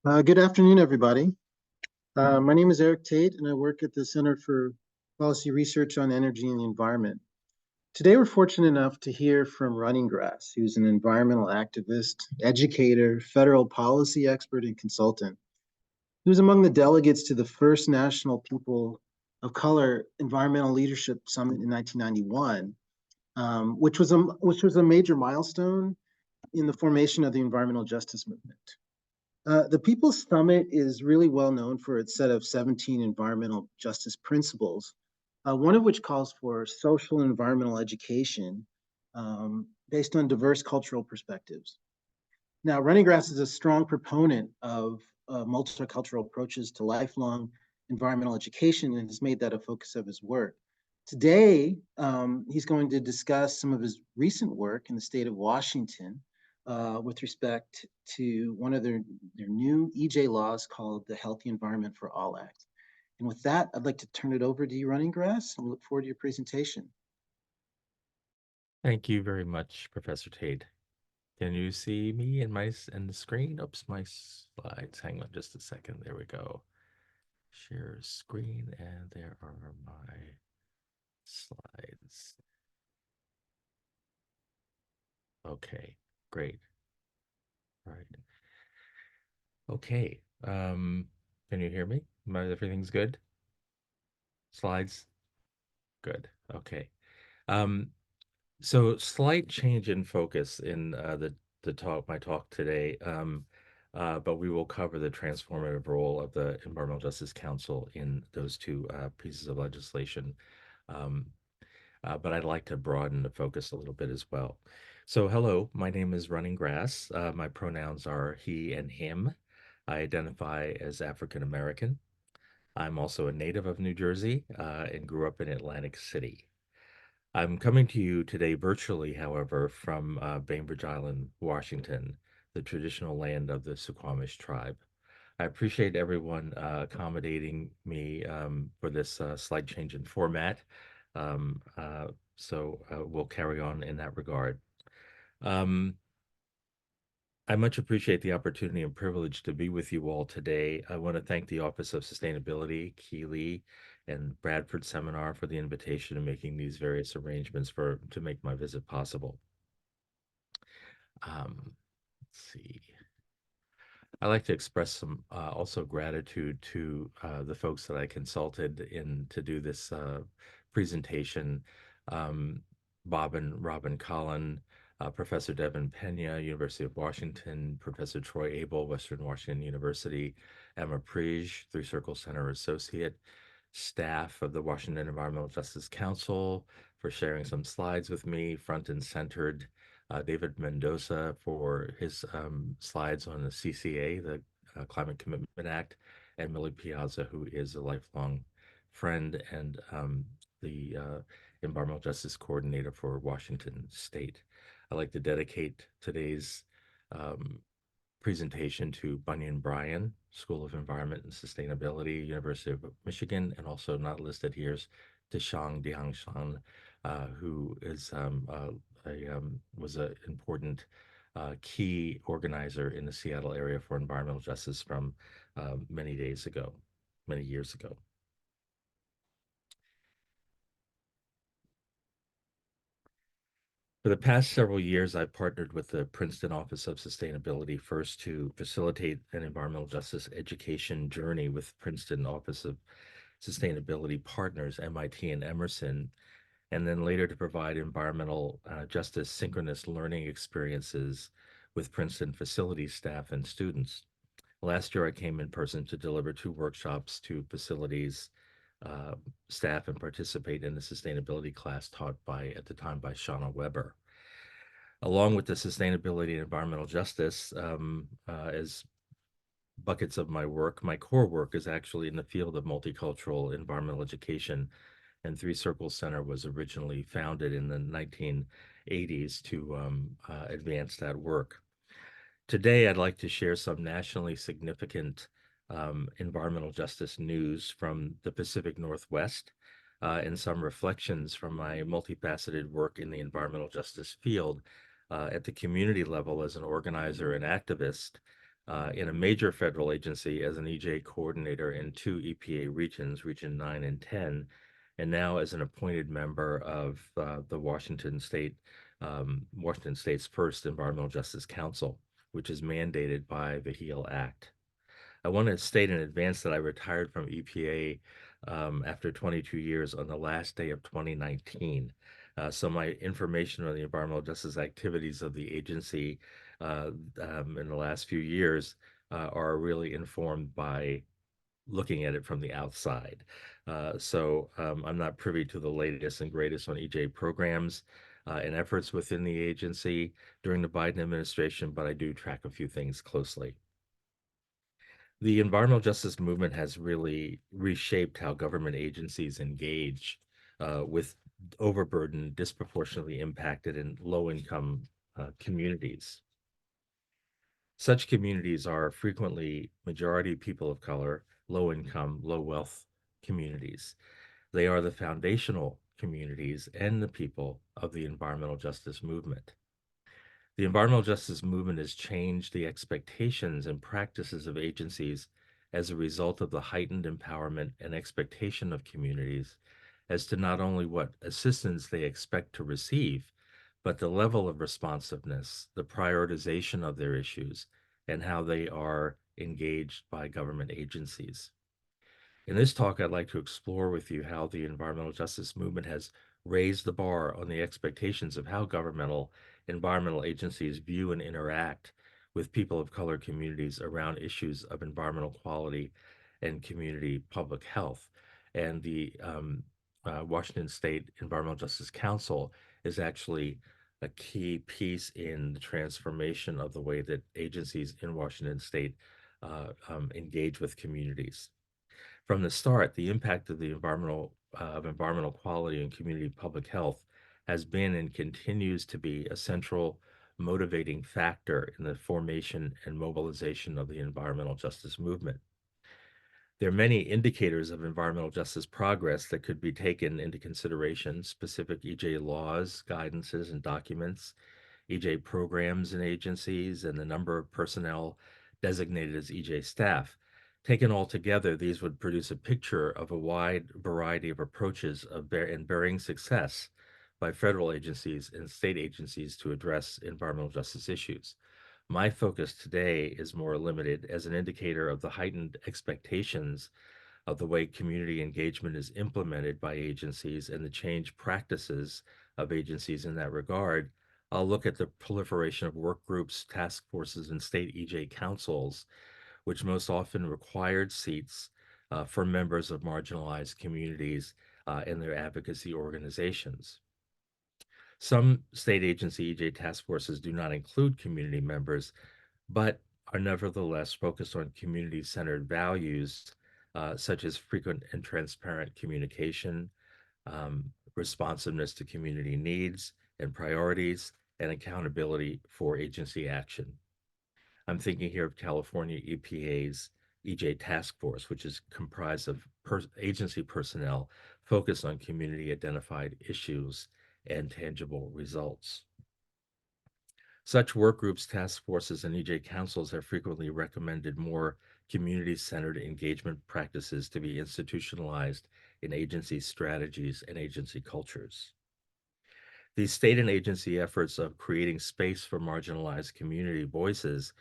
Good afternoon, everybody. My name is Eric Tate, and I work at the Center for Policy Research on Energy and the Environment. Today, we're fortunate enough to hear from Running Grass, who's an environmental activist, educator, federal policy expert, and consultant. He was among the delegates to the first National People of Color Environmental Leadership Summit in 1991, which was a major milestone in the formation of the environmental justice movement. The People's Summit is really well known for its set of 17 environmental justice principles, one of which calls for social and environmental education based on diverse cultural perspectives. Now, Running Grass is a strong proponent of multicultural approaches to lifelong environmental education and has made that a focus of his work. Today, he's going to discuss some of his recent work in the state of Washington with respect to one of their new EJ laws called the Healthy Environment for All Act. And with that, I'd like to turn it over to you, Running Grass, and we look forward to your presentation. Thank you very much, Professor Tate. Can you see me in the screen? Oops, my slides. Hang on just a second. There we go. Share screen, and there are my slides. Okay, great. All right. Okay. Can you hear me? Everything's good? Slides? Good. Okay. Um, So slight change in focus in my talk today, but we will cover the transformative role of the Environmental Justice Council in those two pieces of legislation. Um, but I'd like to broaden the focus a little bit as well. So hello, my name is Running Grass. My pronouns are he and him. I identify as African American. I'm also a native of New Jersey and grew up in Atlantic City. I'm coming to you today virtually, however, from Bainbridge Island, Washington, the traditional land of the Suquamish tribe. I appreciate everyone accommodating me for this slight change in format. Um, uh, so we'll carry on in that regard. Um, I much appreciate the opportunity and privilege to be with you all today. I want to thank the Office of Sustainability, Keeley, and Bradford Seminar for the invitation and making these various arrangements to make my visit possible. Let's see. I'd like to express some also gratitude to the folks that I consulted in to do this presentation. Um, Bob and Robin Collin, Professor Devin Pena, University of Washington, Professor Troy Abel, Western Washington University, Emma Prige, Three Circle Center Associate, staff of the Washington Environmental Justice Council for sharing some slides with me, front and centered. David Mendoza for his slides on the CCA, the Climate Commitment Act, and Millie Piazza, who is a lifelong friend and the Environmental Justice Coordinator for Washington State. I'd like to dedicate today's um, presentation to Bunyan Bryan, School of Environment and Sustainability, University of Michigan, and also not listed here is Dishang Diangshan, who is was an important key organizer in the Seattle area for environmental justice from many years ago. For the past several years, I've partnered with the Princeton Office of Sustainability first to facilitate an environmental justice education journey with Princeton Office of Sustainability partners, MIT and Emerson, and then later to provide environmental justice synchronous learning experiences with Princeton facility staff and students. Last year, I came in person to deliver two workshops to facilities uh, staff and participate in the sustainability class taught at the time by Shauna Weber. Along with the sustainability and environmental justice, as buckets of my work, my core work is actually in the field of multicultural environmental education. And Three Circles Center was originally founded in the 1980s to advance that work. Today, I'd like to share some nationally significant environmental justice news from the Pacific Northwest and some reflections from my multifaceted work in the environmental justice field at the community level as an organizer and activist, in a major federal agency as an EJ coordinator in two EPA regions, Region 9 and 10, and now as an appointed member of the Washington State's first Environmental Justice Council, which is mandated by the HEAL Act. I want to state in advance that I retired from EPA after 22 years on the last day of 2019. So my information on the environmental justice activities of the agency in the last few years are really informed by looking at it from the outside. I'm not privy to the latest and greatest on EJ programs and efforts within the agency during the Biden administration, but I do track a few things closely. The environmental justice movement has really reshaped how government agencies engage with overburdened, disproportionately impacted, and low income communities. Such communities are frequently majority people of color, low income, low wealth communities. They are the foundational communities and the people of the environmental justice movement. The environmental justice movement has changed the expectations and practices of agencies as a result of the heightened empowerment and expectation of communities as to not only what assistance they expect to receive, but the level of responsiveness, the prioritization of their issues, and how they are engaged by government agencies. In this talk, I'd like to explore with you how the environmental justice movement has raised the bar on the expectations of how environmental agencies view and interact with people of color communities around issues of environmental quality and community public health. And the Washington State Environmental Justice Council is actually a key piece in the transformation of the way that agencies in Washington State engage with communities. From the start, the impact of environmental quality and community public health has been and continues to be a central motivating factor in the formation and mobilization of the environmental justice movement. There are many indicators of environmental justice progress that could be taken into consideration: specific EJ laws, guidances, and documents, EJ programs and agencies, and the number of personnel designated as EJ staff. Taken all together, these would produce a picture of a wide variety of approaches and varying success by federal agencies and state agencies to address environmental justice issues. My focus today is more limited as an indicator of the heightened expectations of the way community engagement is implemented by agencies and the change practices of agencies in that regard. I'll look at the proliferation of work groups, task forces, and state EJ councils, which most often required seats for members of marginalized communities and their advocacy organizations. Some state agency EJ task forces do not include community members, but are nevertheless focused on community-centered values such as frequent and transparent communication, responsiveness to community needs and priorities, and accountability for agency action. I'm thinking here of California EPA's EJ Task Force, which is comprised of agency personnel focused on community identified issues and tangible results. Such work groups, task forces, and EJ councils have frequently recommended more community-centered engagement practices to be institutionalized in agency strategies and agency cultures. These state and agency efforts of creating space for marginalized community voices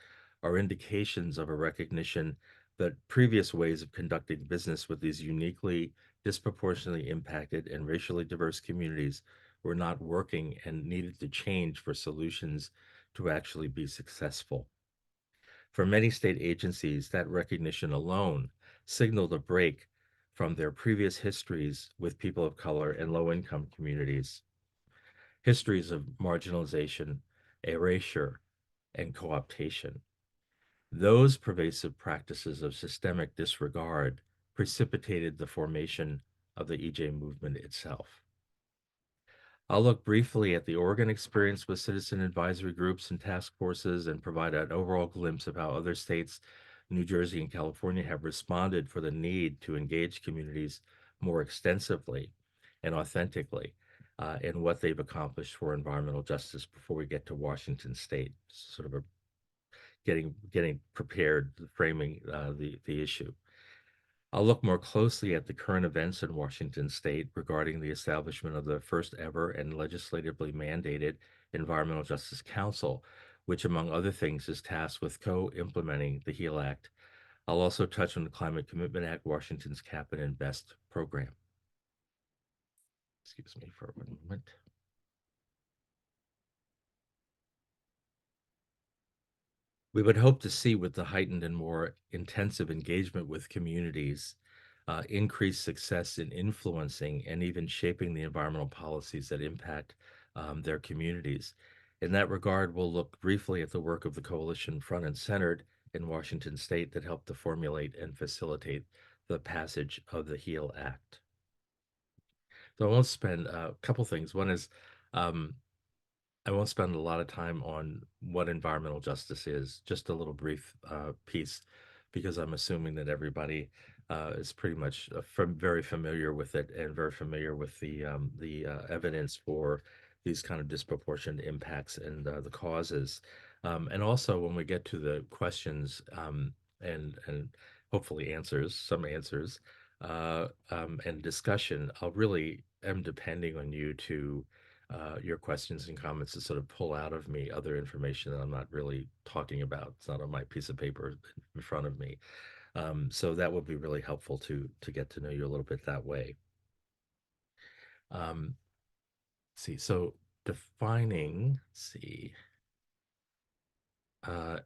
are indications of a recognition that previous ways of conducting business with these uniquely, disproportionately impacted, and racially diverse communities were not working and needed to change for solutions to actually be successful. For many state agencies, that recognition alone signaled a break from their previous histories with people of color and low-income communities, histories of marginalization, erasure, and co-optation. Those pervasive practices of systemic disregard precipitated the formation of the EJ movement itself. I'll look briefly at the Oregon experience with citizen advisory groups and task forces and provide an overall glimpse of how other states, New Jersey and California, have responded for the need to engage communities more extensively and authentically in what they've accomplished for environmental justice before we get to Washington State. Sort of a getting prepared, framing the issue. I'll look more closely at the current events in Washington state regarding the establishment of the first ever and legislatively mandated Environmental Justice Council, which, among other things, is tasked with co-implementing the HEAL Act. I'll also touch on the Climate Commitment Act, Washington's Cap and Invest program. Excuse me for one moment. We would hope to see, with the heightened and more intensive engagement with communities, increased success in influencing and even shaping the environmental policies that impact their communities. In that regard, we'll look briefly at the work of the coalition Front and Centered in Washington state that helped to formulate and facilitate the passage of the HEAL Act. So I won't spend a couple things. One is um, I won't spend a lot of time on what environmental justice is, just a little brief piece, because I'm assuming that everybody is pretty much very familiar with it and very familiar with the evidence for these kind of disproportionate impacts and the causes. And also, when we get to the questions and hopefully answers, some answers, and discussion, I'll really am depending on you to your questions and comments to sort of pull out of me other information that I'm not really talking about. It's not on my piece of paper in front of me. So that would be really helpful to get to know you a little bit that way. Um, see, so defining, let's see, uh,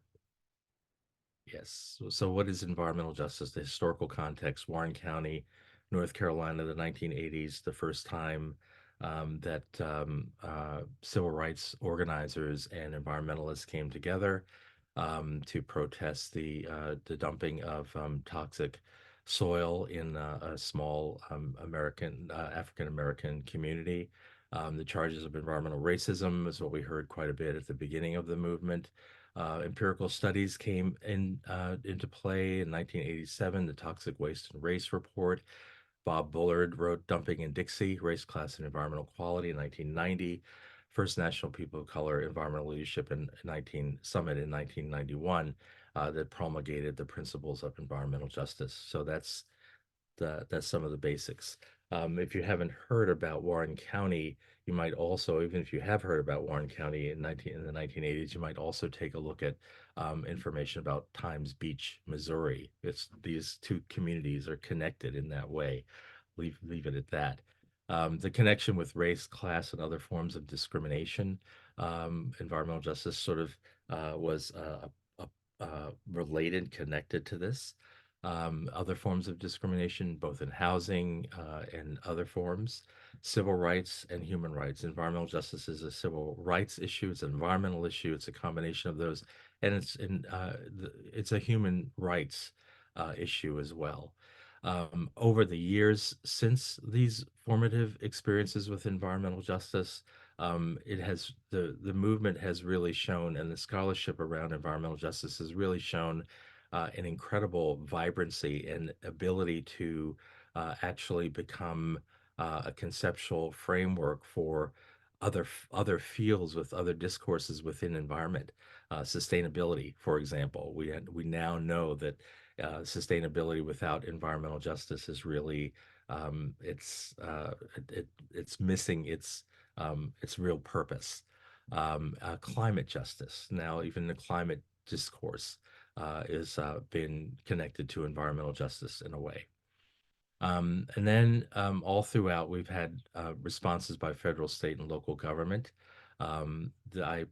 yes. So what is environmental justice? The historical context, Warren County, North Carolina, the 1980s, the first time that civil rights organizers and environmentalists came together to protest the dumping of toxic soil in a small African American community. The charges of environmental racism is what we heard quite a bit at the beginning of the movement. Empirical studies came into play in 1987, the Toxic Waste and Race Report. Bob Bullard wrote Dumping in Dixie, Race, Class, and Environmental Quality in 1990. First National People of Color Environmental Leadership Summit in 1991 that promulgated the principles of environmental justice. So that's some of the basics. If you haven't heard about Warren County, you might also, even if you have heard about Warren County in the 1980s, you might also take a look at information about Times Beach, Missouri. These two communities are connected in that way. Leave it at that. The connection with race, class, and other forms of discrimination, environmental justice sort of was related, connected to this. Other forms of discrimination, both in housing and other forms, civil rights and human rights. Environmental justice is a civil rights issue, it's an environmental issue, it's a combination of those, and it's a human rights issue as well. Over the years since these formative experiences with environmental justice, the movement has really shown, and the scholarship around environmental justice has really shown an incredible vibrancy and ability to actually become a conceptual framework for other fields with other discourses within environment. Sustainability, for example, we now know that sustainability without environmental justice is really it's missing its real purpose. Climate justice, now even the climate discourse is been connected to environmental justice in a way. And then all throughout, we've had responses by federal, state, and local government. Um, I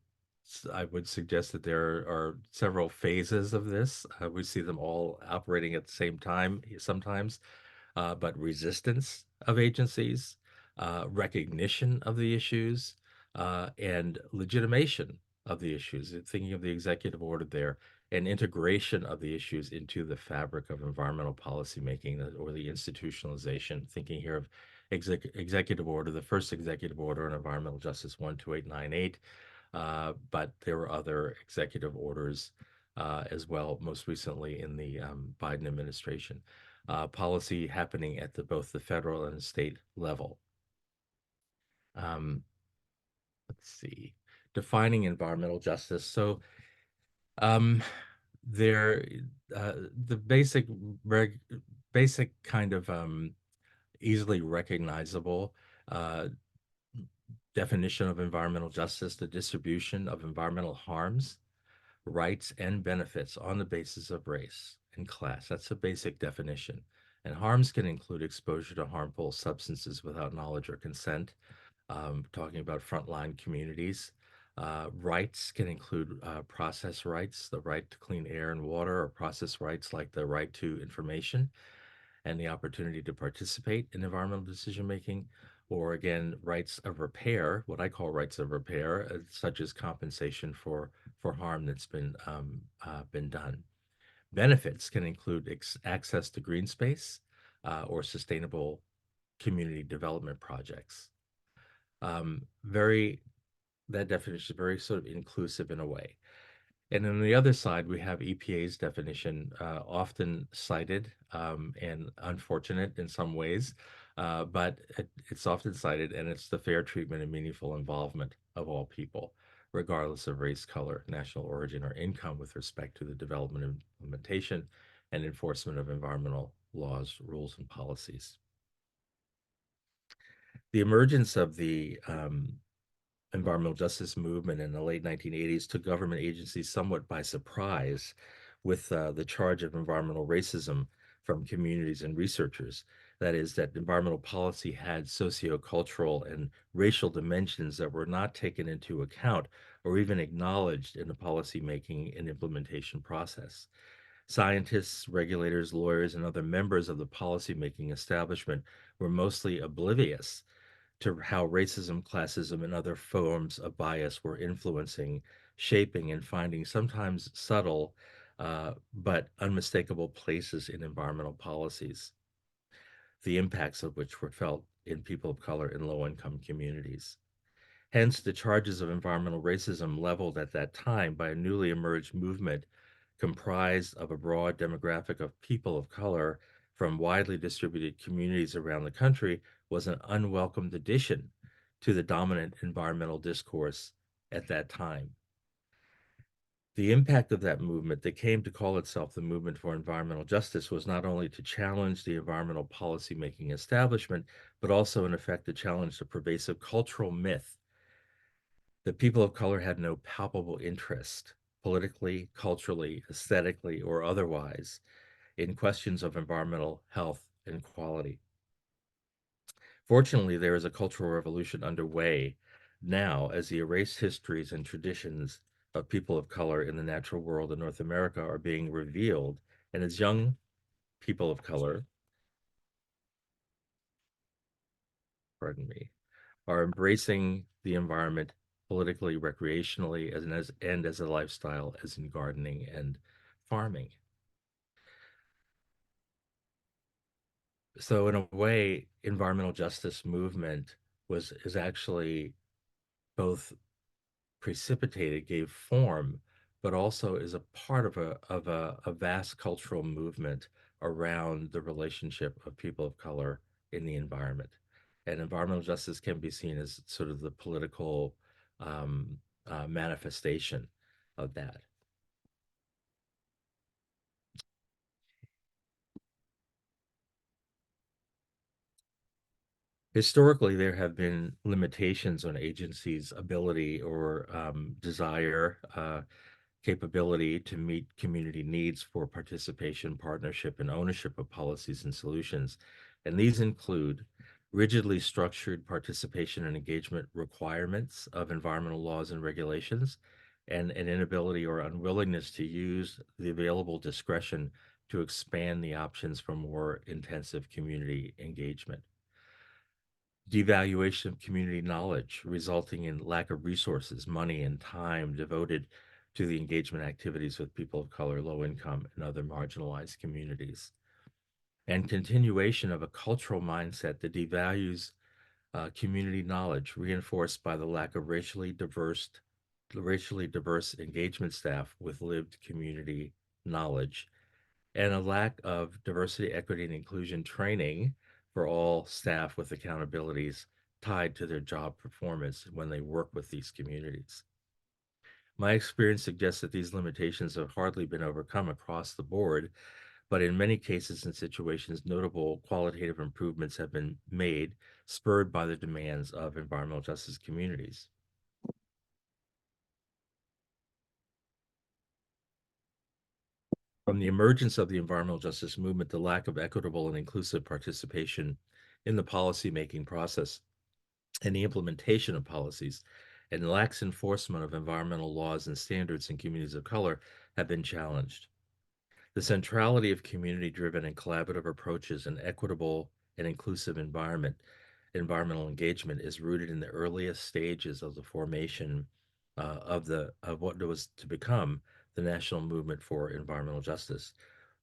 I would suggest that there are several phases of this. We see them all operating at the same time sometimes, but resistance of agencies, recognition of the issues, and legitimation of the issues. Thinking of the executive order there, and integration of the issues into the fabric of environmental policymaking or the institutionalization. Thinking here of executive order, the first executive order on environmental justice 12898, but there were other executive orders as well, most recently in the Biden administration. Policy happening at both the federal and the state level. Um, let's see, defining environmental justice. So Um, they're the reg, basic kind of easily recognizable uh, definition of environmental justice, the distribution of environmental harms, rights, and benefits on the basis of race and class. That's a basic definition. And harms can include exposure to harmful substances without knowledge or consent, talking about frontline communities. Rights can include process rights, the right to clean air and water, or process rights like the right to information and the opportunity to participate in environmental decision making, or again, rights of repair, what I call rights of repair, such as compensation for harm that's been done. Benefits can include access to green space or sustainable community development projects. Very That definition is very sort of inclusive in a way. And on the other side, we have EPA's definition, often cited and unfortunate in some ways, but it's often cited, and it's the fair treatment and meaningful involvement of all people, regardless of race, color, national origin, or income, with respect to the development, implementation, and enforcement of environmental laws, rules, and policies. The emergence of the environmental justice movement in the late 1980s took government agencies somewhat by surprise with the charge of environmental racism from communities and researchers. That is, that environmental policy had sociocultural and racial dimensions that were not taken into account or even acknowledged in the policymaking and implementation process. Scientists, regulators, lawyers, and other members of the policymaking establishment were mostly oblivious to how racism, classism, and other forms of bias were influencing, shaping, and finding sometimes subtle but unmistakable places in environmental policies, the impacts of which were felt in people of color in low income communities. Hence, the charges of environmental racism leveled at that time by a newly emerged movement comprised of a broad demographic of people of color from widely distributed communities around the country was an unwelcomed addition to the dominant environmental discourse at that time. The impact of that movement that came to call itself the Movement for Environmental Justice was not only to challenge the environmental policymaking establishment, but also, in effect, to challenge the pervasive cultural myth that people of color had no palpable interest, politically, culturally, aesthetically, or otherwise, in questions of environmental health and quality. Fortunately, there is a cultural revolution underway now as the erased histories and traditions of people of color in the natural world in North America are being revealed, and as young people of color, pardon me, are embracing the environment politically, recreationally, and as a lifestyle, as in gardening and farming. So in a way, environmental justice movement was is actually both precipitated, gave form, but also is a part of a vast cultural movement around the relationship of people of color in the environment. And environmental justice can be seen as sort of the political um, manifestation of that. Historically, there have been limitations on agencies' ability or desire, capability to meet community needs for participation, partnership, and ownership of policies and solutions. And these include rigidly structured participation and engagement requirements of environmental laws and regulations, and an inability or unwillingness to use the available discretion to expand the options for more intensive community engagement. Devaluation of community knowledge, resulting in lack of resources, money, and time devoted to the engagement activities with people of color, low income, and other marginalized communities. And continuation of a cultural mindset that devalues community knowledge, reinforced by the lack of racially diverse engagement staff with lived community knowledge, and a lack of diversity, equity, and inclusion training for all staff with accountabilities tied to their job performance when they work with these communities. My experience suggests that these limitations have hardly been overcome across the board, but in many cases and situations, notable qualitative improvements have been made, spurred by the demands of environmental justice communities. From the emergence of the environmental justice movement, the lack of equitable and inclusive participation in the policymaking process and the implementation of policies and lax enforcement of environmental laws and standards in communities of color have been challenged. The centrality of community-driven and collaborative approaches and equitable and inclusive environmental engagement is rooted in the earliest stages of the formation of what was to become the national movement for environmental justice.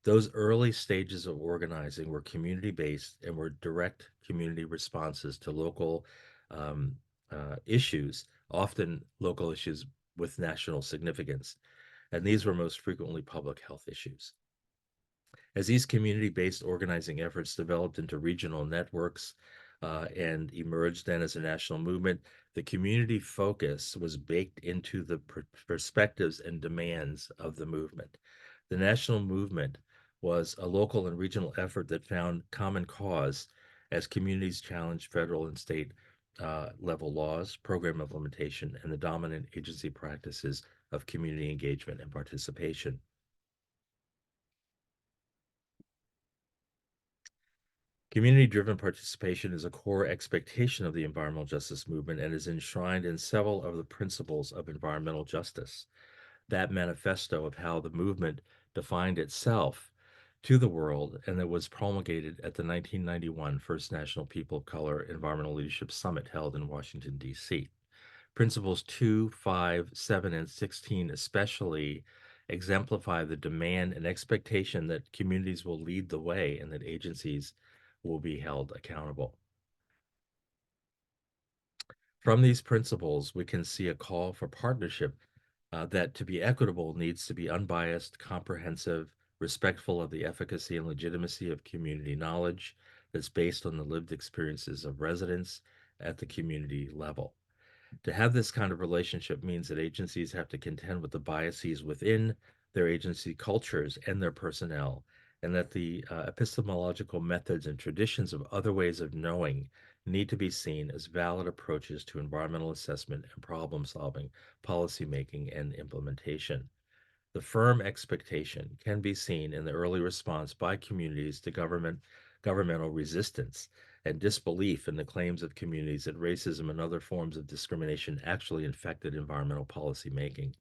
Those early stages of organizing were community-based and were direct community responses to local um, issues, often local issues with national significance. And these were most frequently public health issues. As these community-based organizing efforts developed into regional networks and emerged then as a national movement, the community focus was baked into the perspectives and demands of the movement. The national movement was a local and regional effort that found common cause as communities challenged federal and state level laws, program implementation, and the dominant agency practices of community engagement and participation. Community-driven participation is a core expectation of the environmental justice movement and is enshrined in several of the principles of environmental justice. That manifesto of how the movement defined itself to the world and that was promulgated at the 1991 First National People of Color Environmental Leadership Summit held in Washington, D.C. Principles 2, 5, 7, and 16 especially exemplify the demand and expectation that communities will lead the way and that agencies will be held accountable. From these principles, we can see a call for partnership that to be equitable needs to be unbiased, comprehensive, respectful of the efficacy and legitimacy of community knowledge that's based on the lived experiences of residents at the community level. To have this kind of relationship means that agencies have to contend with the biases within their agency cultures and their personnel, and that the epistemological methods and traditions of other ways of knowing need to be seen as valid approaches to environmental assessment and problem solving, policy making, and implementation. The firm expectation can be seen in the early response by communities to governmental resistance and disbelief in the claims of communities that racism and other forms of discrimination actually infected environmental policy making.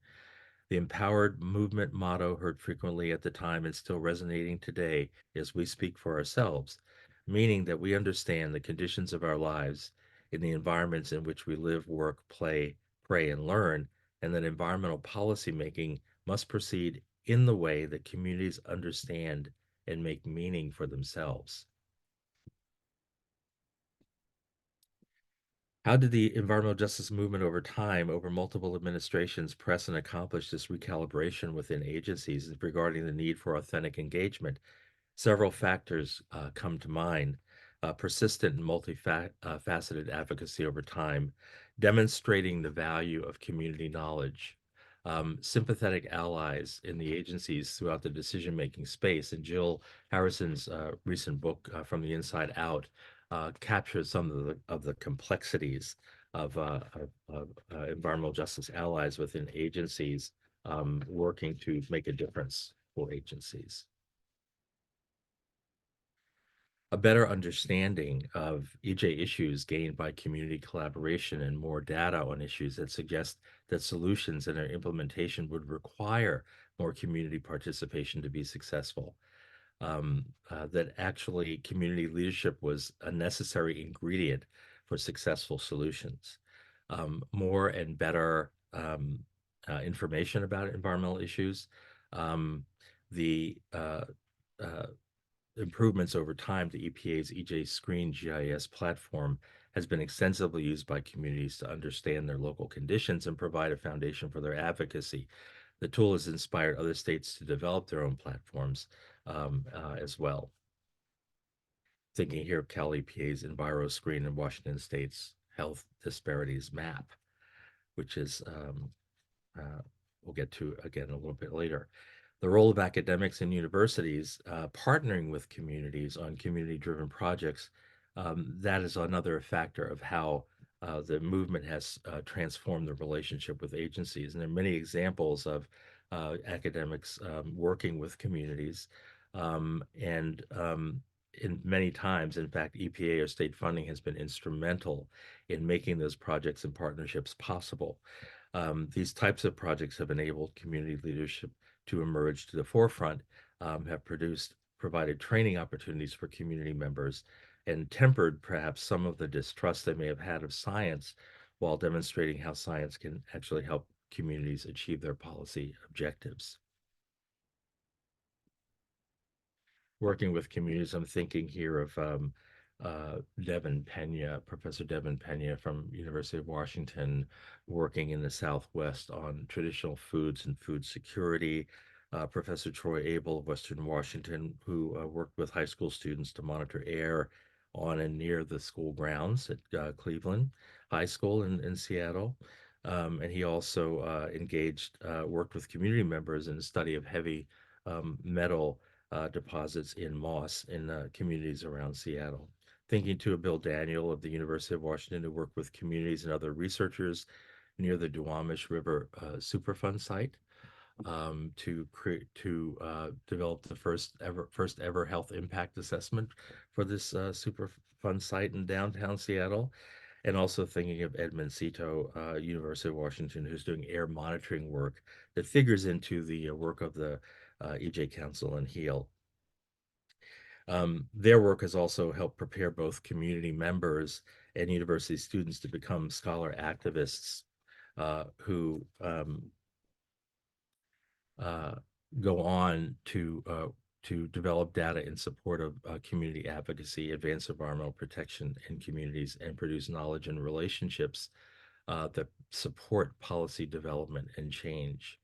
The empowered movement motto heard frequently at the time and still resonating today is we speak for ourselves, meaning that we understand the conditions of our lives in the environments in which we live, work, play, pray, and learn, and that environmental policy making must proceed in the way that communities understand and make meaning for themselves. How did the environmental justice movement over time, over multiple administrations, press and accomplish this recalibration within agencies regarding the need for authentic engagement? Several factors come to mind. Persistent and multifaceted advocacy over time, demonstrating the value of community knowledge, sympathetic allies in the agencies throughout the decision-making space. And Jill Harrison's recent book, From the Inside Out, captures some of the complexities of environmental justice allies within agencies working to make a difference for agencies. A better understanding of EJ issues gained by community collaboration and more data on issues that suggest that solutions and their implementation would require more community participation to be successful. That actually community leadership was a necessary ingredient for successful solutions. More and better information about environmental issues. The improvements over time to EPA's EJ Screen GIS platform has been extensively used by communities to understand their local conditions and provide a foundation for their advocacy. The tool has inspired other states to develop their own platforms as well. Thinking here of Cal EPA's Enviro Screen and Washington State's Health Disparities Map, which is we'll get to again a little bit later. The role of academics and universities partnering with communities on community-driven projects, that is another factor of how the movement has transformed the relationship with agencies. And there are many examples of academics working with communities. And in many times, in fact, EPA or state funding has been instrumental in making those projects and partnerships possible. These types of projects have enabled community leadership to emerge to the forefront, have provided training opportunities for community members, and tempered perhaps some of the distrust they may have had of science while demonstrating how science can actually help communities achieve their policy objectives. Working with communities, I'm thinking here of Devin Pena, Professor Devin Pena from University of Washington, working in the Southwest on traditional foods and food security. Professor Troy Abel of Western Washington, who worked with high school students to monitor air on and near the school grounds at Cleveland High School in Seattle. And he also worked with community members in the study of heavy metal deposits in moss in communities around Seattle. Thinking to Bill Daniel of the University of Washington, who worked with communities and other researchers near the Duwamish River Superfund site to develop the first ever health impact assessment for this Superfund site in downtown Seattle. And also thinking of Edmund Cito, University of Washington, who's doing air monitoring work that figures into the work of the EJ Council and HEAL. Their work has also helped prepare both community members and university students to become scholar activists who go on to develop data in support of community advocacy, advance environmental protection in communities, and produce knowledge and relationships that support policy development and change.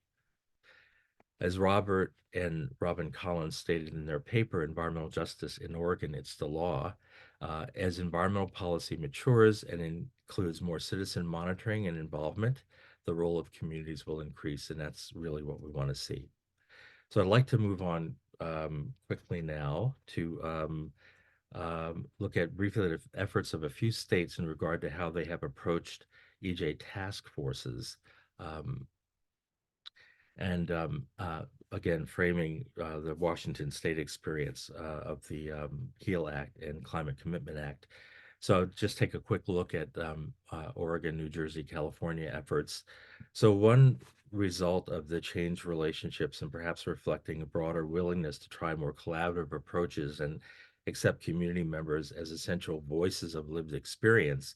As Robert and Robin Collins stated in their paper, Environmental Justice in Oregon, It's the Law, as environmental policy matures and includes more citizen monitoring and involvement, the role of communities will increase, and that's really what we want to see. So I'd like to move on quickly now to look at briefly the efforts of a few states in regard to how they have approached EJ task forces. And again, framing the Washington state experience of the HEAL Act and Climate Commitment Act. So just take a quick look at Oregon, New Jersey, California efforts. So one result of the changed relationships and perhaps reflecting a broader willingness to try more collaborative approaches and accept community members as essential voices of lived experience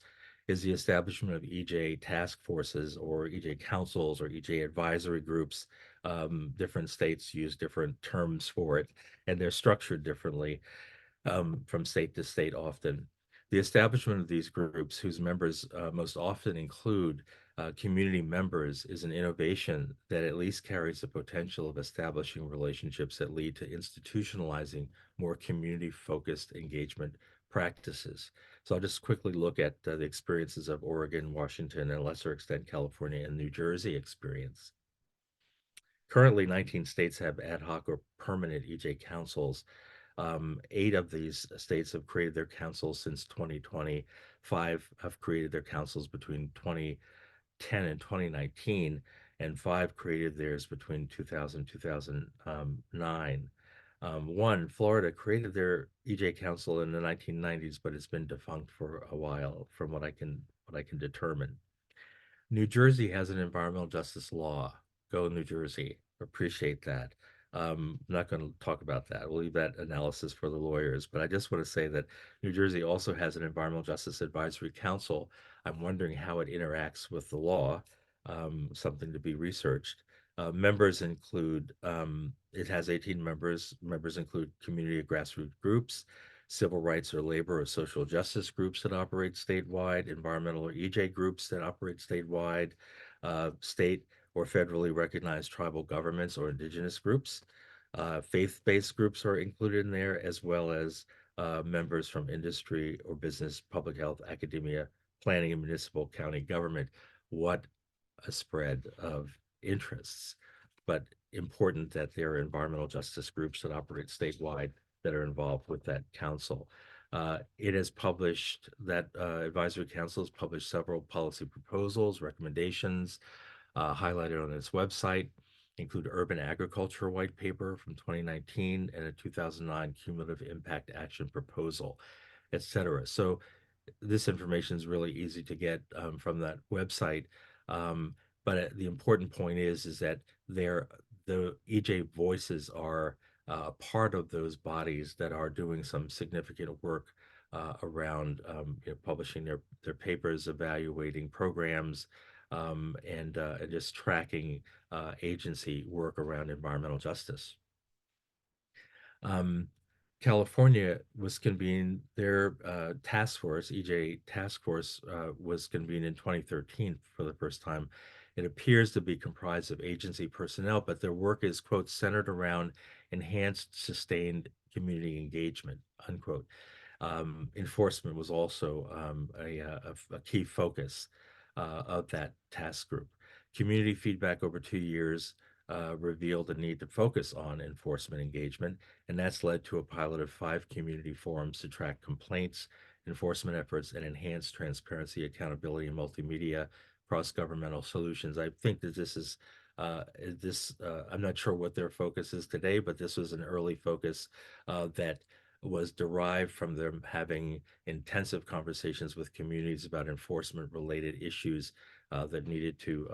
is the establishment of EJ task forces or EJ councils or EJ advisory groups. Different states use different terms for it, and they're structured differently from state to state often. The establishment of these groups, whose members most often include community members, is an innovation that at least carries the potential of establishing relationships that lead to institutionalizing more community-focused engagement practices. So I'll just quickly look at the experiences of Oregon, Washington, and lesser extent California and New Jersey experience. Currently, 19 states have ad hoc or permanent EJ councils. 8 of these states have created their councils since 2020. 5 have created their councils between 2010 and 2019, and 5 created theirs between 2000 and 2009. One, Florida created their EJ Council in the 1990s, but it's been defunct for a while, from what I can determine. New Jersey has an environmental justice law. Go New Jersey. Appreciate that. I'm not going to talk about that. We'll leave that analysis for the lawyers. But I just want to say that New Jersey also has an environmental justice advisory council. I'm wondering how it interacts with the law. Something to be researched. Members include, it has 18 members. Members include community grassroots groups, civil rights or labor or social justice groups that operate statewide, environmental or EJ groups that operate statewide, state or federally recognized tribal governments or indigenous groups. Faith-based groups are included in there, as well as members from industry or business, public health, academia, planning, and municipal county government. What a spread of interests, but important that there are environmental justice groups that operate statewide that are involved with that council. It has published, that advisory council has published several policy proposals, recommendations, highlighted on its website, include urban agriculture white paper from 2019 and a 2009 cumulative impact action proposal, et cetera. So this information is really easy to get from that website. Um, but the important point is that the EJ voices are part of those bodies that are doing some significant work around publishing their papers, evaluating programs, and just tracking agency work around environmental justice. Um, California was convened, their task force, EJ task force, was convened in 2013 for the first time. It appears to be comprised of agency personnel, but their work is, quote, centered around enhanced, sustained community engagement, unquote. Enforcement was also a key focus of that task group. Community feedback over 2 years revealed the need to focus on enforcement engagement, and that's led to a pilot of 5 community forums to track complaints, enforcement efforts, and enhance transparency, accountability, and multimedia cross-governmental solutions. I think that I'm not sure what their focus is today, but this was an early focus that was derived from them having intensive conversations with communities about enforcement-related issues that needed to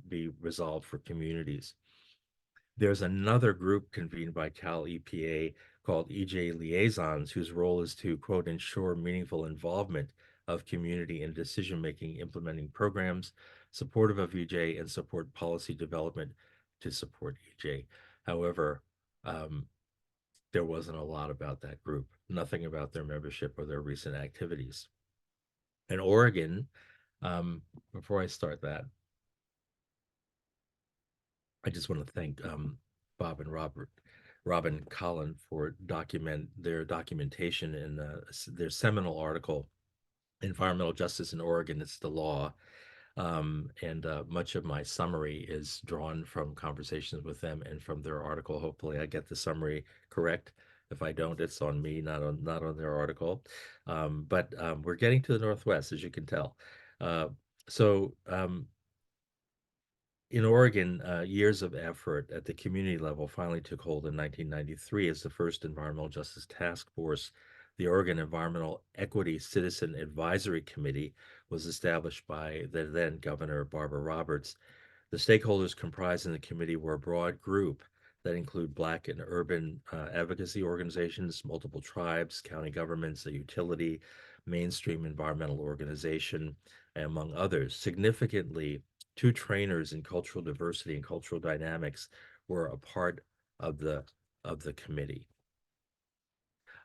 be resolved for communities. There's another group convened by Cal EPA called EJ Liaisons, whose role is to, quote, ensure meaningful involvement of community in decision-making, implementing programs supportive of EJ, and support policy development to support EJ. However, there wasn't a lot about that group, nothing about their membership or their recent activities. In Oregon, before I start that, I just want to thank Bob and Rob and Colin for their documentation in their seminal article, Environmental Justice in Oregon, It's the Law. And much of my summary is drawn from conversations with them and from their article. Hopefully, I get the summary correct. If I don't, it's on me, not on their article. But we're getting to the Northwest, as you can tell. So in Oregon, years of effort at the community level finally took hold in 1993 as the first environmental justice task force. The Oregon Environmental Equity Citizen Advisory Committee was established by the then Governor Barbara Roberts. The stakeholders comprised in the committee were a broad group that include Black and urban advocacy organizations, multiple tribes, county governments, a utility, mainstream environmental organization, among others. Significantly, 2 trainers in cultural diversity and cultural dynamics were a part of the committee.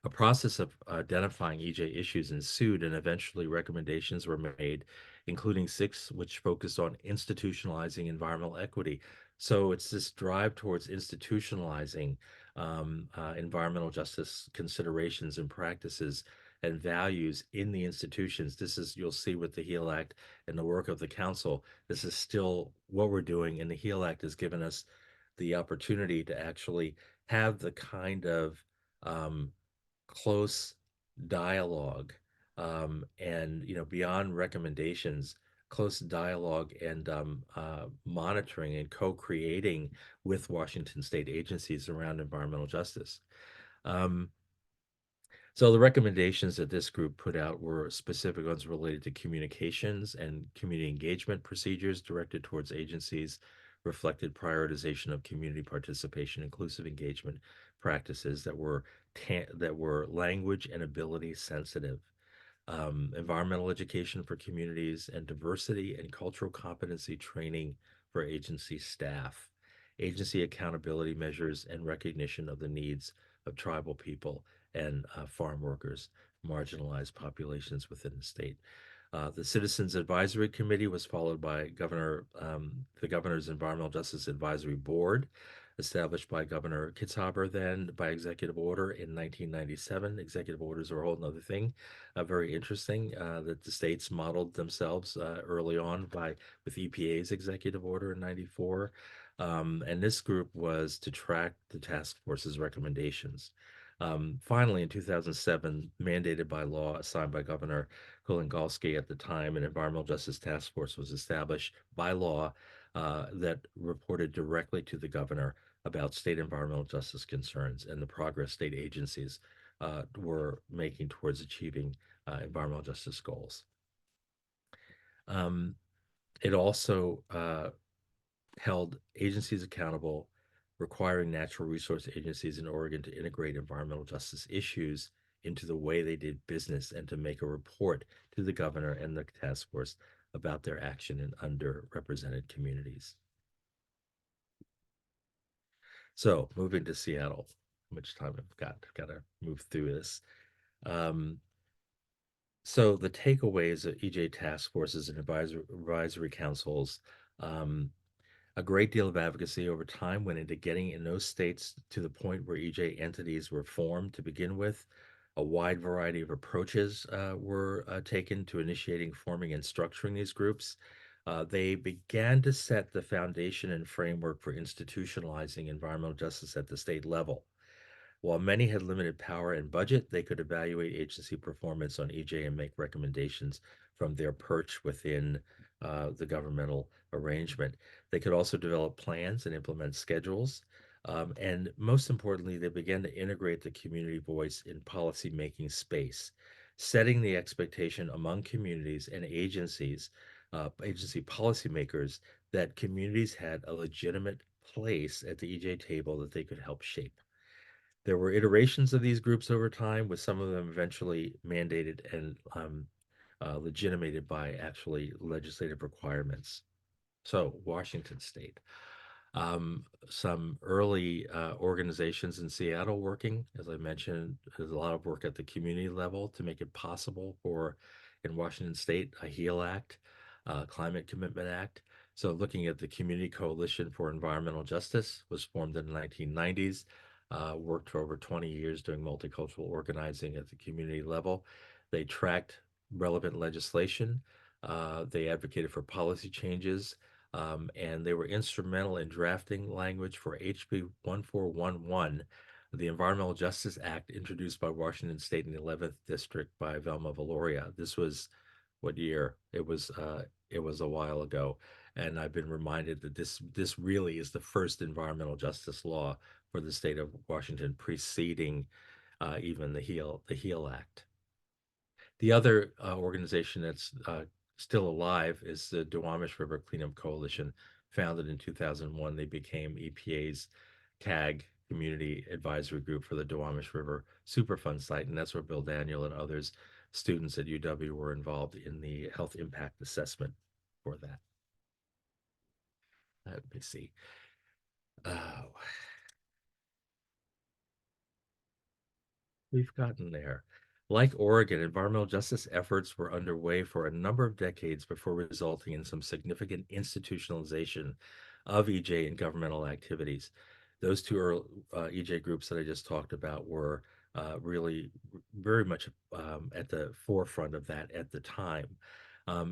A process of identifying EJ issues ensued, and eventually recommendations were made, including 6 which focused on institutionalizing environmental equity. So it's this drive towards institutionalizing environmental justice considerations and practices and values in the institutions. This is, you'll see with the HEAL Act and the work of the council, this is still what we're doing. And the HEAL Act has given us the opportunity to actually have the kind of close dialogue, and beyond recommendations, close dialogue and monitoring and co-creating with Washington state agencies around environmental justice. um, so the recommendations that this group put out were specific ones related to communications and community engagement procedures directed towards agencies, reflected prioritization of community participation, inclusive engagement practices that were language and ability sensitive, environmental education for communities, and diversity and cultural competency training for agency staff, agency accountability measures, and recognition of the needs of tribal people and farm workers, marginalized populations within the state. The Citizens Advisory Committee was followed by the Governor's Environmental Justice Advisory Board, established by Governor Kitzhaber then by executive order in 1997. Executive orders are a whole nother thing, very interesting that the states modeled themselves early on by with EPA's executive order in 94. And this group was to track the task force's recommendations. Finally, in 2007, mandated by law assigned by Governor Kulongoski at the time, an environmental justice task force was established by law that reported directly to the governor about state environmental justice concerns and the progress state agencies were making towards achieving environmental justice goals. Um, it also held agencies accountable, requiring natural resource agencies in Oregon to integrate environmental justice issues into the way they did business and to make a report to the governor and the task force about their action in underrepresented communities. So moving to Seattle, how much time I've got? I've got to move through this. Um, so the takeaways of EJ task forces and advisory councils, um, a great deal of advocacy over time went into getting in those states to the point where EJ entities were formed to begin with. A wide variety of approaches were taken to initiating, forming, and structuring these groups. They began to set the foundation and framework for institutionalizing environmental justice at the state level. While many had limited power and budget, they could evaluate agency performance on EJ and make recommendations from their perch within the governmental arrangement. They could also develop plans and implement schedules. And most importantly, they began to integrate the community voice in policy-making space, setting the expectation among communities and agencies, agency policymakers, that communities had a legitimate place at the EJ table that they could help shape. There were iterations of these groups over time, with some of them eventually mandated and legitimated by actually legislative requirements. So, Washington State. Some early organizations in Seattle working, as I mentioned, there's a lot of work at the community level to make it possible for, in Washington State, a HEAL Act, Climate Commitment Act. So looking at the Community Coalition for Environmental Justice was formed in the 1990s, worked for over 20 years doing multicultural organizing at the community level. They tracked relevant legislation. They advocated for policy changes, and they were instrumental in drafting language for HB 1411, the Environmental Justice Act introduced by Washington State in the 11th District by Velma Valoria. This was what year? It was a while ago, and I've been reminded that this really is the first environmental justice law for the state of Washington, preceding even the HEAL Act. The other organization that's still alive is the Duwamish River Cleanup Coalition, founded in 2001. They became EPA's CAG Community Advisory Group for the Duwamish River Superfund site, and that's where Bill Daniel and others, students at UW, were involved in the health impact assessment for that. Let me see. Oh, we've gotten there. Like Oregon, environmental justice efforts were underway for a number of decades before resulting in some significant institutionalization of EJ in governmental activities. Those two EJ groups that I just talked about were really very much at the forefront of that at the time.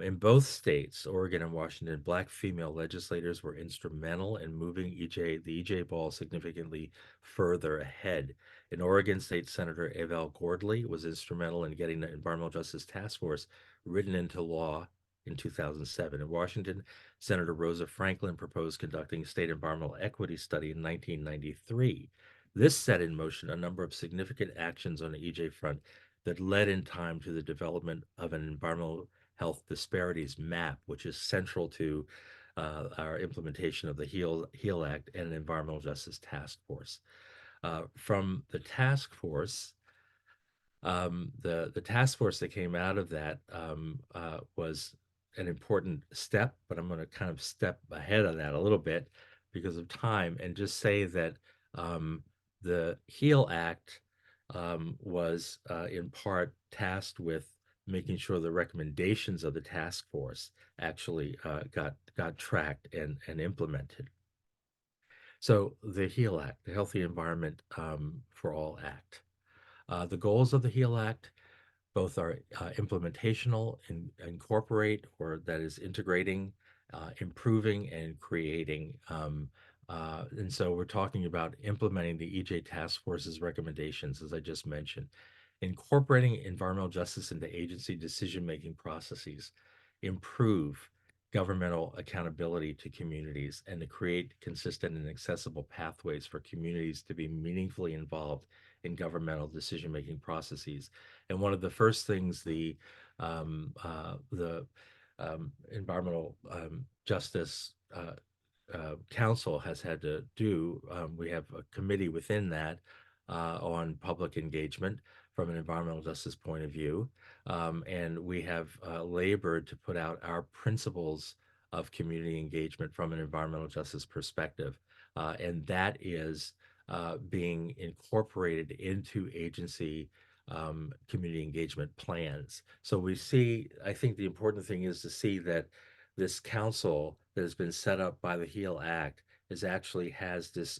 In both states, Oregon and Washington, Black female legislators were instrumental in moving the EJ ball significantly further ahead. In Oregon, State Senator Eval Gordley was instrumental in getting the Environmental Justice Task Force written into law in 2007. In Washington, Senator Rosa Franklin proposed conducting a state environmental equity study in 1993. This set in motion a number of significant actions on the EJ front that led in time to the development of an environmental health disparities map, which is central to our implementation of the HEAL Act and an Environmental Justice Task Force. From the task force, the task force that came out of that was an important step, but I'm going to kind of step ahead of that a little bit because of time and just say that the HEAL Act was in part tasked with making sure the recommendations of the task force actually got tracked and implemented. So the HEAL Act, the Healthy Environment for All Act. The goals of the HEAL Act both are implementational and incorporate, or that is integrating, improving, and creating. And so we're talking about implementing the EJ Task Force's recommendations, as I just mentioned, incorporating environmental justice into agency decision-making processes, improve governmental accountability to communities, and to create consistent and accessible pathways for communities to be meaningfully involved in governmental decision-making processes. And one of the first things the environmental justice council has had to do, we have a committee within that on public engagement from an environmental justice point of view. And we have labored to put out our principles of community engagement from an environmental justice perspective. And that is being incorporated into agency community engagement plans. So we see, I think the important thing is to see that this council that has been set up by the HEAL Act is actually has this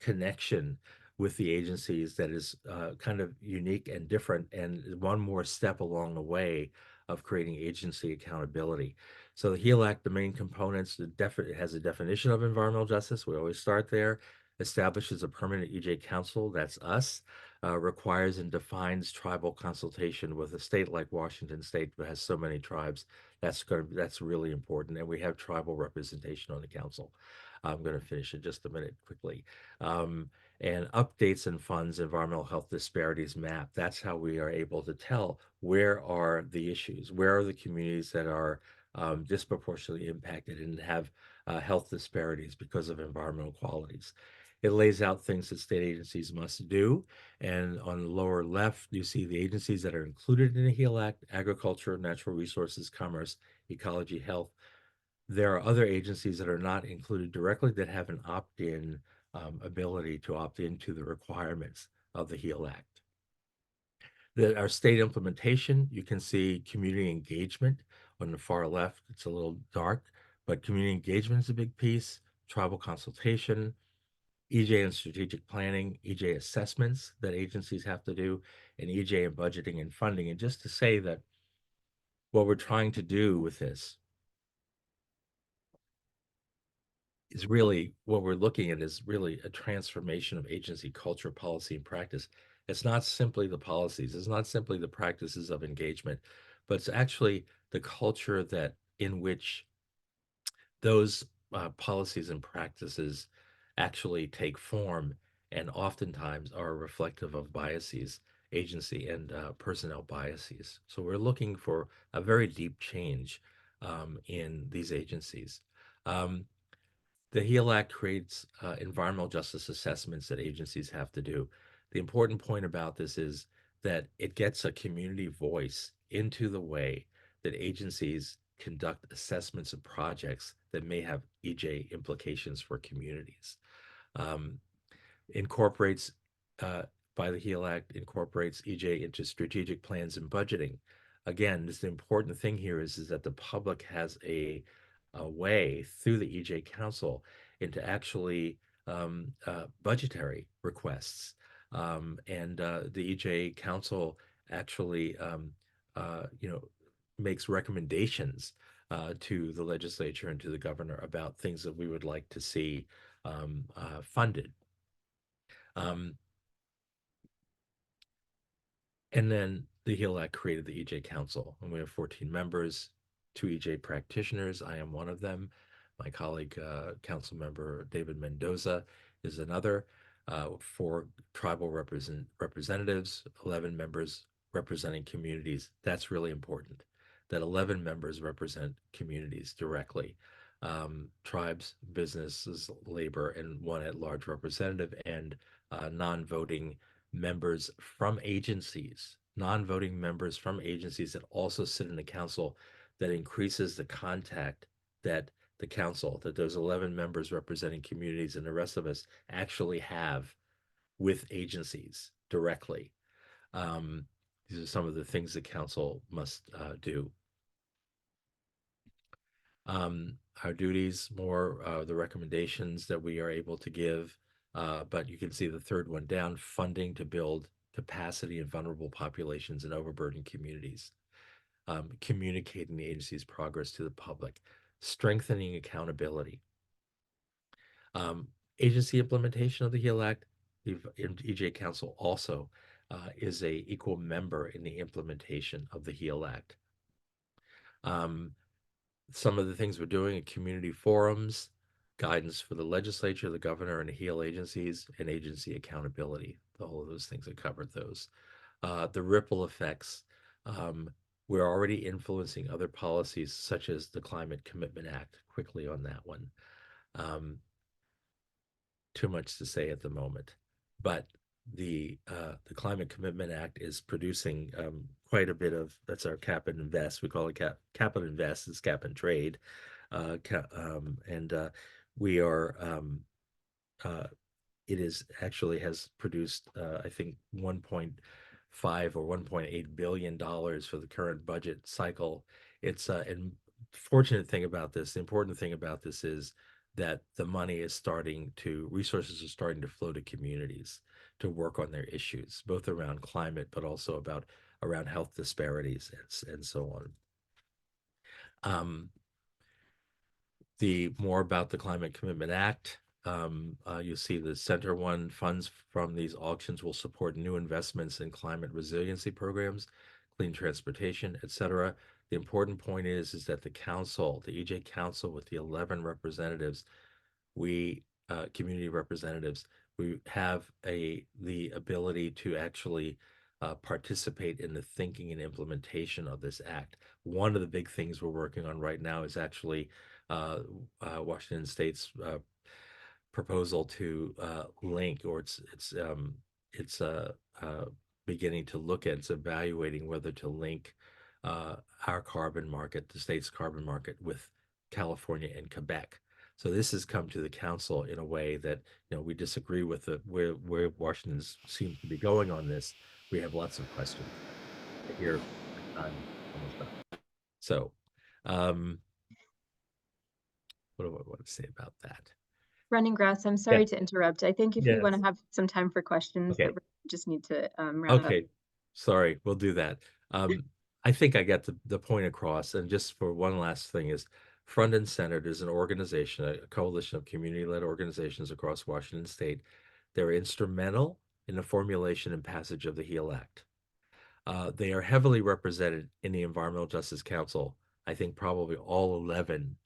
connection with the agencies that is kind of unique and different, and one more step along the way of creating agency accountability. So the HEAL Act, the main components, it has a definition of environmental justice. We always start there. Establishes a permanent EJ council, that's us, requires and defines tribal consultation with a state like Washington State that has so many tribes. That's really important, and we have tribal representation on the council. I'm going to finish in just a minute quickly. And updates and funds environmental health disparities map. That's how we are able to tell where are the issues, where are the communities that are disproportionately impacted and have health disparities because of environmental qualities. It lays out things that state agencies must do. And on the lower left, you see the agencies that are included in the HEAL Act: agriculture, natural resources, commerce, ecology, health. There are other agencies that are not included directly that have an opt-in ability to opt into the requirements of the HEAL Act. Our state implementation, you can see community engagement on the far left. It's a little dark, but community engagement is a big piece. Tribal consultation, EJ and strategic planning, EJ assessments that agencies have to do, and EJ and budgeting and funding. And just to say that what we're trying to do with this is really what we're looking at is really a transformation of agency culture, policy, and practice. It's not simply the policies, it's not simply the practices of engagement, but it's actually the culture that in which those policies and practices actually take form and oftentimes are reflective of biases, agency and personnel biases. So we're looking for a very deep change in these agencies. Um, the HEAL Act creates environmental justice assessments that agencies have to do. The important point about this is that it gets a community voice into the way that agencies conduct assessments of projects that may have EJ implications for communities. Um, incorporates uh, by the HEAL Act incorporates EJ into strategic plans and budgeting. Again, this the important thing here is that the public has a way through the EJ Council into actually budgetary requests. And the EJ Council actually, you know, makes recommendations to the legislature and to the governor about things that we would like to see funded. Um, and then the HEAL Act created the EJ Council, and we have 14 members, 2 EJ practitioners. I am one of them. My colleague, Council Member David Mendoza, is another. 4 tribal representatives, 11 members representing communities. That's really important. That 11 members represent communities directly. Tribes, businesses, labor, and 1 at-large representative, and non-voting members from agencies, non-voting members from agencies that also sit in the council, that increases the contact that the council, that those 11 members representing communities and the rest of us actually have with agencies directly. These are some of the things the council must do. our duties, more the recommendations that we are able to give. But you can see the third one down, funding to build capacity in vulnerable populations and overburdened communities, communicating the agency's progress to the public, strengthening accountability. Agency implementation of the HEAL Act, the EJ Council also is a equal member in the implementation of the HEAL Act. Some of the things we're doing at community forums, guidance for the legislature, the governor, and the HEAL agencies, and agency accountability. All of those things, I covered those. The ripple effects. We're already influencing other policies such as the Climate Commitment Act. Quickly on that one. Too much to say at the moment, but the Climate Commitment Act is producing quite a bit of, that's our cap and invest. We call it cap and invest. It's cap and trade, and we are. It is actually has produced I think 1.5 or 1.8 billion dollars for the current budget cycle. It's and fortunate thing about this, the important thing about this is that the money is resources are starting to flow to communities to work on their issues, both around climate, but also around health disparities and so on. The more about the Climate Commitment Act, you'll see the center one, funds from these auctions will support new investments in climate resiliency programs, clean transportation, etc. The important point is that the council, the EJ Council with the 11 representatives, community representatives, we have the ability to actually participate in the thinking and implementation of this act. One of the big things we're working on right now is actually Washington State's proposal to link, or it's beginning to look at, it's evaluating whether to link our carbon market, the state's carbon market, with California and Quebec. So this has come to the council in a way that, we disagree with where Washington seems to be going on this. We have lots of questions here. Almost done. So, what do I want to say about that? Running Grass, I'm sorry to interrupt. I think if you want to have some time for questions, okay. That we just need to round up. Sorry, we'll do that. I think I got the point across. And just for one last thing is, Front and Centered is an organization, a coalition of community-led organizations across Washington State. They're instrumental in the formulation and passage of the HEAL Act. They are heavily represented in the Environmental Justice Council. I think probably all 11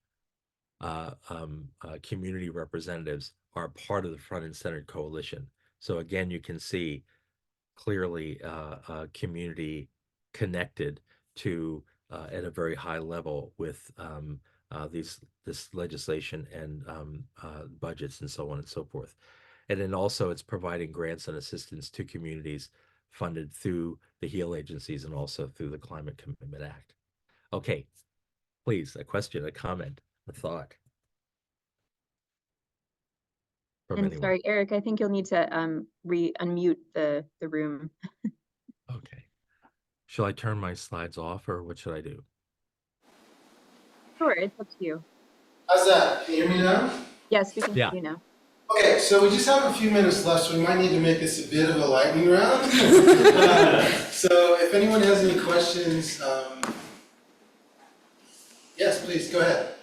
community representatives are part of the Front and Centered coalition. So again, you can see clearly community connected to at a very high level with this legislation and budgets and so on and so forth. And then also it's providing grants and assistance to communities funded through the HEAL agencies and also through the Climate Commitment Act. Okay, please, a question, a comment, a thought. And sorry, Eric, I think you'll need to unmute the room. Okay. Shall I turn my slides off, or what should I do? Sure, it's up to you. How's that? Can you hear me now? Yes, we can hear you now. Okay, so we just have a few minutes left, so we might need to make this a bit of a lightning round. So if anyone has any questions, yes, please, go ahead.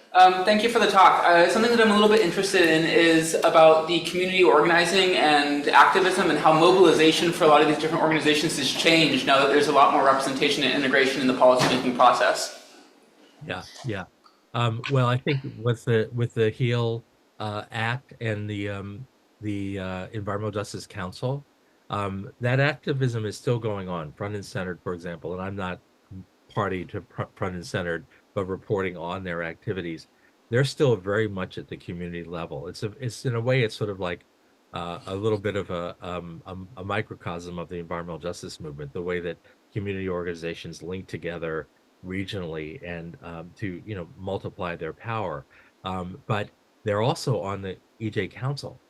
Thank you for the talk. Something that I'm a little bit interested in is about the community organizing and activism and how mobilization for a lot of these different organizations has changed now that there's a lot more representation and integration in the policymaking process. Yeah. Well, I think with the HEAL Act and the Environmental Justice Council, that activism is still going on. Front and Centered, for example, and I'm not party to Front and Centered, but reporting on their activities. They're still very much at the community level. It's in a way, it's sort of like a little bit of a microcosm of the environmental justice movement, the way that community organizations link together regionally and to multiply their power. But they're also on the EJ Council,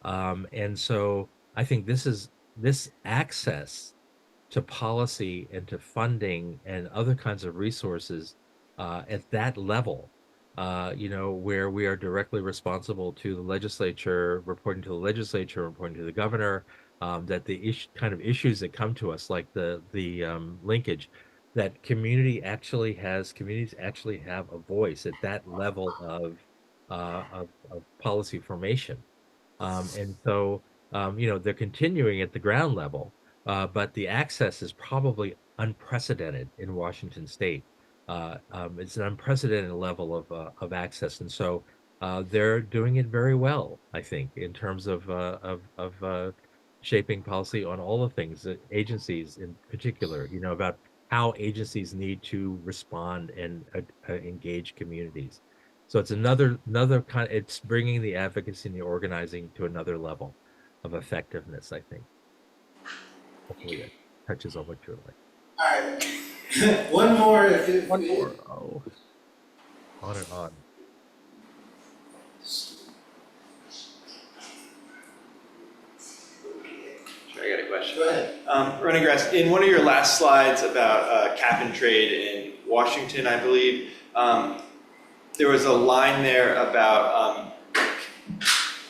and so I think this access to policy and to funding and other kinds of resources at that level where we are directly responsible to the legislature, reporting to the legislature, reporting to the governor, that the kind of issues that come to us, like the linkage, that communities actually have a voice at that level of policy formation. And so, they're continuing at the ground level, but the access is probably unprecedented in Washington State. It's an unprecedented level of access, and so they're doing it very well, I think, in terms of shaping policy on all the things, agencies in particular, about how agencies need to respond and engage communities. So it's another it's bringing the advocacy and the organizing to another level of effectiveness, I think. Hopefully that touches on what you're like. All right. One more. One more. Oh, on and on. Sure, I got a question. Go ahead. Running Grass, in one of your last slides about cap and trade in Washington, I believe, there was a line there about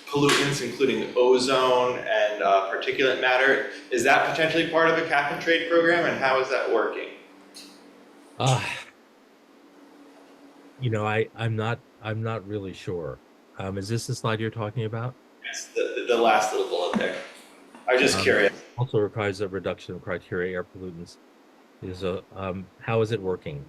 pollutants, including ozone and particulate matter. Is that potentially part of a cap and trade program, and how is that working? I'm not really sure. Is this the slide you're talking about? Yes, the last little bullet there. I was just curious. Also requires a reduction of criteria air pollutants. How is it working?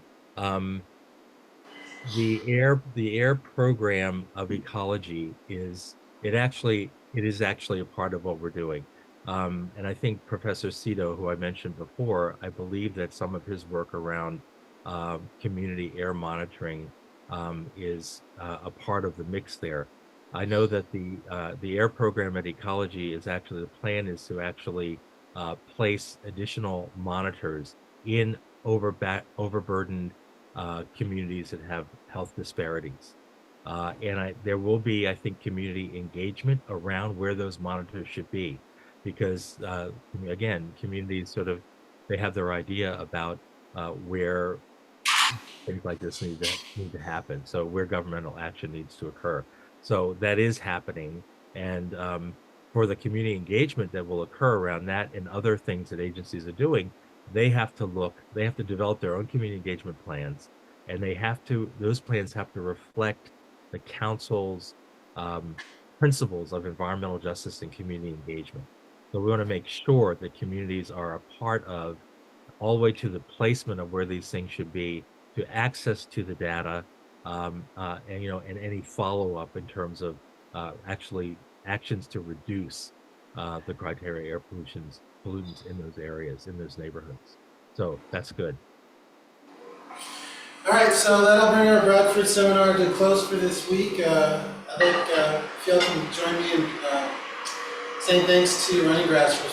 The air program of ecology is actually a part of what we're doing. And I think Professor Cito, who I mentioned before, I believe that some of his work around community air monitoring is a part of the mix there. I know that the air program at Ecology is actually, the plan is to actually place additional monitors in overburdened communities that have health disparities. And there will be, I think, community engagement around where those monitors should be, because again, communities they have their idea about where things like this need to happen. So where governmental action needs to occur. So that is happening, and for the community engagement that will occur around that and other things that agencies are doing, they have to develop their own community engagement plans, and those plans have to reflect the council's principles of environmental justice and community engagement. So we want to make sure that communities are a part of, all the way to the placement of where these things should be, to access to the data, and any follow-up in terms of actually actions to reduce the criteria air pollutants in those areas, in those neighborhoods. So that's good. All right, so that'll bring our Bradford seminar to a close for this week. I'd like if y'all can join me in saying thanks to Running Grass for